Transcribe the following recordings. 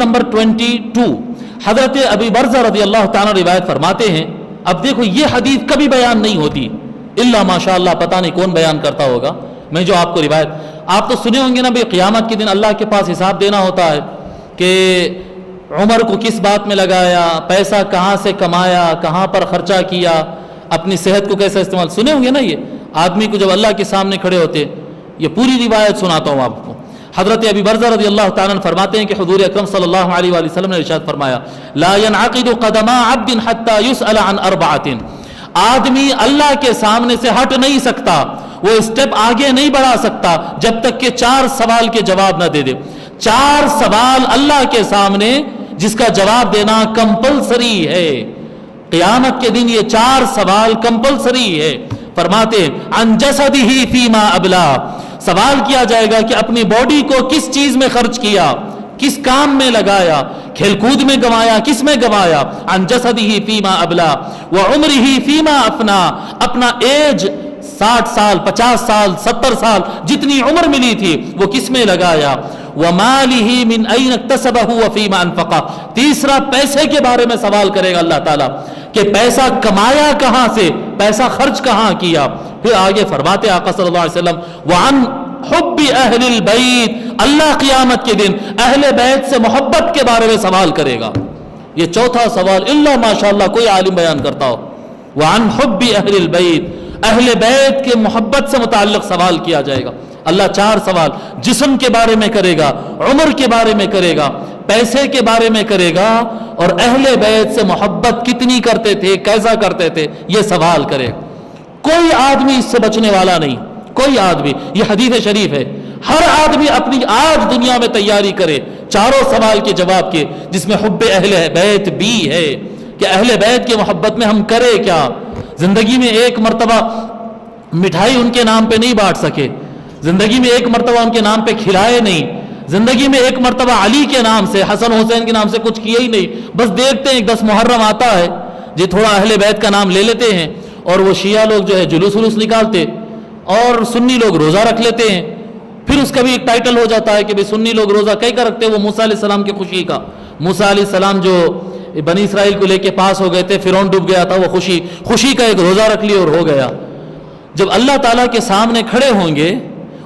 Number 22, हजरत अबी बरज़ा रज़ी अल्लाह ताला रिवायत फरमाते हैं। अब देखो ये हदीस कभी बयान नहीं होती इल्ला माशाअल्लाह, पता नहीं कौन बयान करता होगा। मैं जो आपको रिवायत, आप तो सुने होंगे ना भाई, क़यामत के दिन अल्लाह के पास हिसाब देना होता है कि उमर को किस बात में लगाया, पैसा कहाँ से कमाया, कहाँ पर खर्चा किया, अपनी सेहत को कैसे इस्तेमाल। सुने होंगे ना ये आदमी को जब अल्लाह के सामने खड़े होते। ये पूरी रिवायत सुनाता हूँ आपको। हज़रत अबी बरज़ा रज़ी अल्लाह ताला फरमाते हैं कि हुज़ूर अकरम सल्लल्लाहु अलैहि वसल्लम ने इरशाद फरमाया, ला यनअक़िदु क़दमा अब्दिन हत्ता युसअल अन अर्बअतिन। आदमी अल्लाह के सामने से हट नहीं सकता, वो स्टेप आगे नहीं बढ़ा सकता जब तक कि 4 सवाल के जवाब ना दे दे। 4 सवाल अल्लाह के सामने जिसका जवाब देना कंपलसरी है। क़यामत के दिन ये 4 सवाल कंपलसरी है। फरमाते अन जसदिही फीमा अबला, सवाल किया जाएगा कि अपनी बॉडी को किस चीज में खर्च किया, किस काम में लगाया, खेलकूद में गंवाया, किस में गंवाया। अन जसदिही फीमा अबला व उम्रिही फीमा अफना, अपना एज 60 साल 50 साल 70 साल जितनी उम्र मिली थी वो किस में लगाया। व मालिही मिन ऐन इक्तसबहु व फीमा अनफक़ा, तीसरा पैसे के बारे में सवाल करेगा अल्लाह ताला कि पैसा कमाया कहां से, पैसा खर्च कहां किया। फिर आगे फरमाते आका सल्लल्लाहु अलैहि वसल्लम, व अन हुब्बी अहलिल बैत, अल्लाह क़यामत के दिन अहले बैत से मोहब्बत के बारे में सवाल करेगा। ये चौथा सवाल इल्ला माशाअल्लाह कोई आलिम बयान करता हो। व अन हुब्बी अहलिल बैत, अहले बैत के मोहब्बत से मुताल्लिक सवाल किया जाएगा। अल्लाह 4 सवाल जिस्म के बारे में करेगा, उम्र के बारे में करेगा, पैसे के बारे में करेगा, और अहले बैत से मोहब्बत कितनी करते थे, कैसा करते थे, ये सवाल करेगा। कोई आदमी इससे बचने वाला नहीं, कोई आदमी। ये हदीस शरीफ है। हर आदमी अपनी आज दुनिया में तैयारी करे 4 सवाल के जवाब के, जिसमें हुब्बे अहले बैत भी है कि अहले बैत की मोहब्बत में हम करें क्या। जिंदगी में एक मर्तबा मिठाई उनके नाम पे नहीं बांट सके, जिंदगी में एक मर्तबा उनके नाम पे खिलाए नहीं, जिंदगी में एक मर्तबा अली के नाम से, हसन हुसैन के नाम से कुछ किया ही नहीं। बस देखते हैं 10 मुहर्रम आता है जी, थोड़ा अहले बैत का नाम ले लेते हैं, और वो शिया लोग जो है जुलूस वुलूस निकालते, और सुन्नी लोग रोज़ा रख लेते हैं। फिर उसका भी एक टाइटल हो जाता है कि भाई सुन्नी लोग रोज़ा कई का रखते हैं, वो मूसा अलैहिस्सलाम की खुशी का। मूसा अलैहिस्सलाम जो बनी इसराइल को लेके पास हो गए थे, फिरौन डूब गया था, वो खुशी का एक रोज़ा रख लिया और हो गया। जब अल्लाह ताला के सामने खड़े होंगे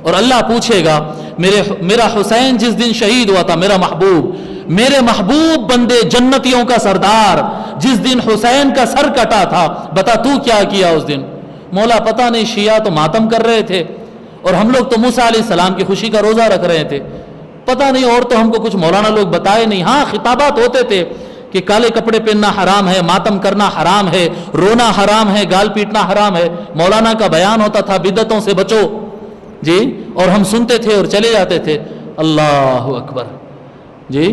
और अल्लाह पूछेगा, मेरा हुसैन जिस दिन शहीद हुआ था, मेरे महबूब बंदे जन्नतियों का सरदार जिस दिन हुसैन का सर कटा था, बता तू क्या किया उस दिन। मौला पता नहीं, शिया तो मातम कर रहे थे और हम लोग तो मूसा अलैहिस्सलाम की खुशी का रोज़ा रख रहे थे। पता नहीं, और तो हमको कुछ मौलाना लोग बताए नहीं। हाँ, खिताबात होते थे कि काले कपड़े पहनना हराम है, मातम करना हराम है, रोना हराम है, गाल पीटना हराम है। मौलाना का बयान होता था बिदअतों से बचो जी, और हम सुनते थे और चले जाते थे। अल्लाह अकबर जी।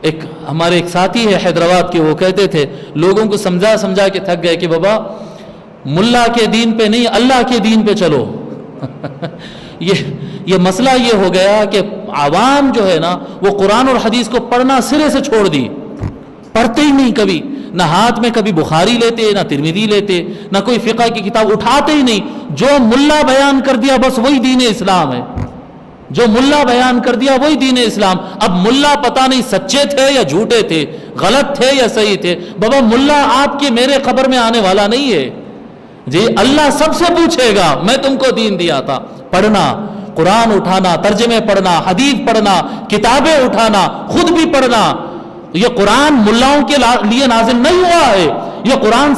एक हमारे एक साथी है हैदराबाद के, वो कहते थे लोगों को समझा समझा के थक गए कि बाबा मुल्ला के दीन पे नहीं, अल्लाह के दीन पे चलो। ये मसला ये हो गया कि आवाम जो है ना, वो कुरान और हदीस को पढ़ना सिरे से छोड़ दी, पढ़ते ही नहीं कभी, ना हाथ में कभी बुखारी लेते, ना तिरमिज़ी लेते, ना कोई फ़िक़ह की किताब उठाते ही नहीं। जो मुल्ला बयान कर दिया बस वही दीन इस्लाम है, जो मुल्ला बयान कर दिया वही दीन इस्लाम। अब मुल्ला पता नहीं सच्चे थे या झूठे थे, गलत थे या सही थे। बाबा मुल्ला आपके मेरे खबर में आने वाला नहीं है जी। अल्लाह सबसे पूछेगा, मैं तुमको दीन दिया था। पढ़ना, कुरान उठाना, तर्जमे पढ़ना, हदीस पढ़ना, किताबें उठाना, खुद भी पढ़ना। ये कुरान मुल्लाओं के लिए नाजिल नहीं हुआ है, ये कुरान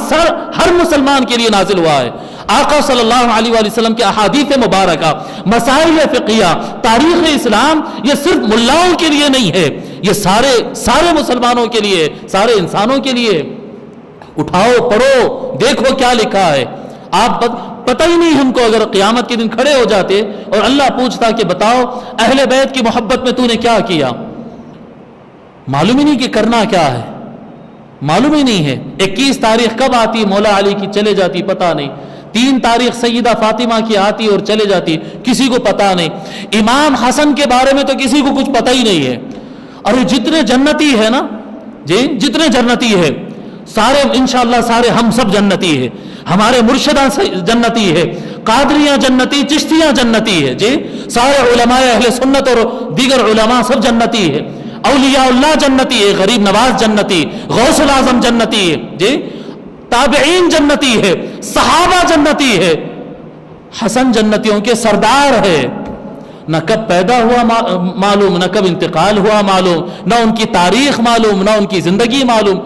हर मुसलमान के लिए नाजिल हुआ है। आका सल्लल्लाहु अलैहि वसल्लम के अहादीस मुबारका, मसाइल फिक़हिया, तारीख़ इस्लाम, ये सिर्फ मुल्लाओं के लिए नहीं है, ये सारे मुसलमानों के लिए, सारे इंसानों के लिए। उठाओ, पढ़ो, देखो क्या लिखा है। आप पता ही नहीं हमको, अगर क़यामत के दिन खड़े हो जाते और अल्लाह पूछता कि बताओ अहले बैत की मोहब्बत में तूने क्या किया, मालूम ही नहीं कि करना क्या है, मालूम ही नहीं है। 21 तारीख कब आती मौला अली की, चले जाती पता नहीं। 3 तारीख सैयदा फातिमा की आती और चले जाती, किसी को पता नहीं। इमाम हसन के बारे में तो किसी को कुछ पता ही नहीं है। और जितने जन्नती है ना जी, जितने जन्नती है सारे इंशाअल्लाह सारे हम सब जन्नती है। हमारे मुर्शिदा जन्नती है, कादरियां जन्नती, चिश्तियां जन्नती है जी, सारे उलमाए अहले सुन्नत और दीगर उलमा सब जन्नती है। औलियाउल्लाह जन्नती है, गरीब नवाज जन्नती, गौसुल आजम जन्नती है जी, ताबईन जन्नती है, सहाबा जन्नती है, हसन जन्नतियों के सरदार है। न कब पैदा हुआ मालूम, न कब इंतकाल हुआ मालूम, न उनकी तारीख मालूम, न उनकी जिंदगी मालूम।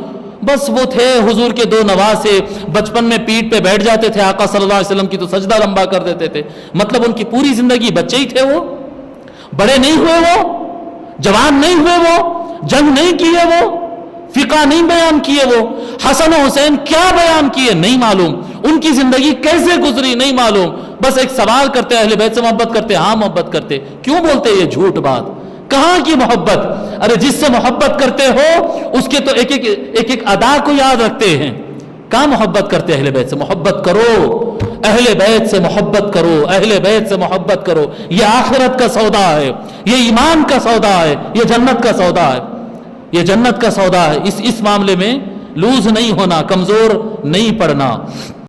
बस वो थे हुजूर के दो नवासे, बचपन में पीठ पे बैठ जाते थे आका सल्लल्लाहु अलैहि वसल्लम की तो सजदा लंबा कर देते थे। मतलब उनकी पूरी जिंदगी बच्चे ही थे, वो बड़े नहीं हुए, वो जवान नहीं हुए, वो जंग नहीं किए, वो फिका नहीं बयान किए, वो हसन और हुसैन क्या बयान किए नहीं मालूम, उनकी जिंदगी कैसे गुजरी नहीं मालूम। बस एक सवाल करते, अहले बैत से मोहब्बत करते? हाँ मोहब्बत करते। क्यों बोलते ये झूठ बात? कहां की मोहब्बत? अरे जिससे मोहब्बत करते हो उसके तो एक एक अदा को याद रखते हैं। कहां मोहब्बत करते? अहले बैत से मोहब्बत करो, अहले बैत से मोहब्बत करो, अहले बैत से मोहब्बत करो। ये आखिरत का सौदा है, ये ईमान का सौदा है, ये जन्नत का सौदा है, ये जन्नत का सौदा है। इस मामले में लूज नहीं होना, कमजोर नहीं पड़ना।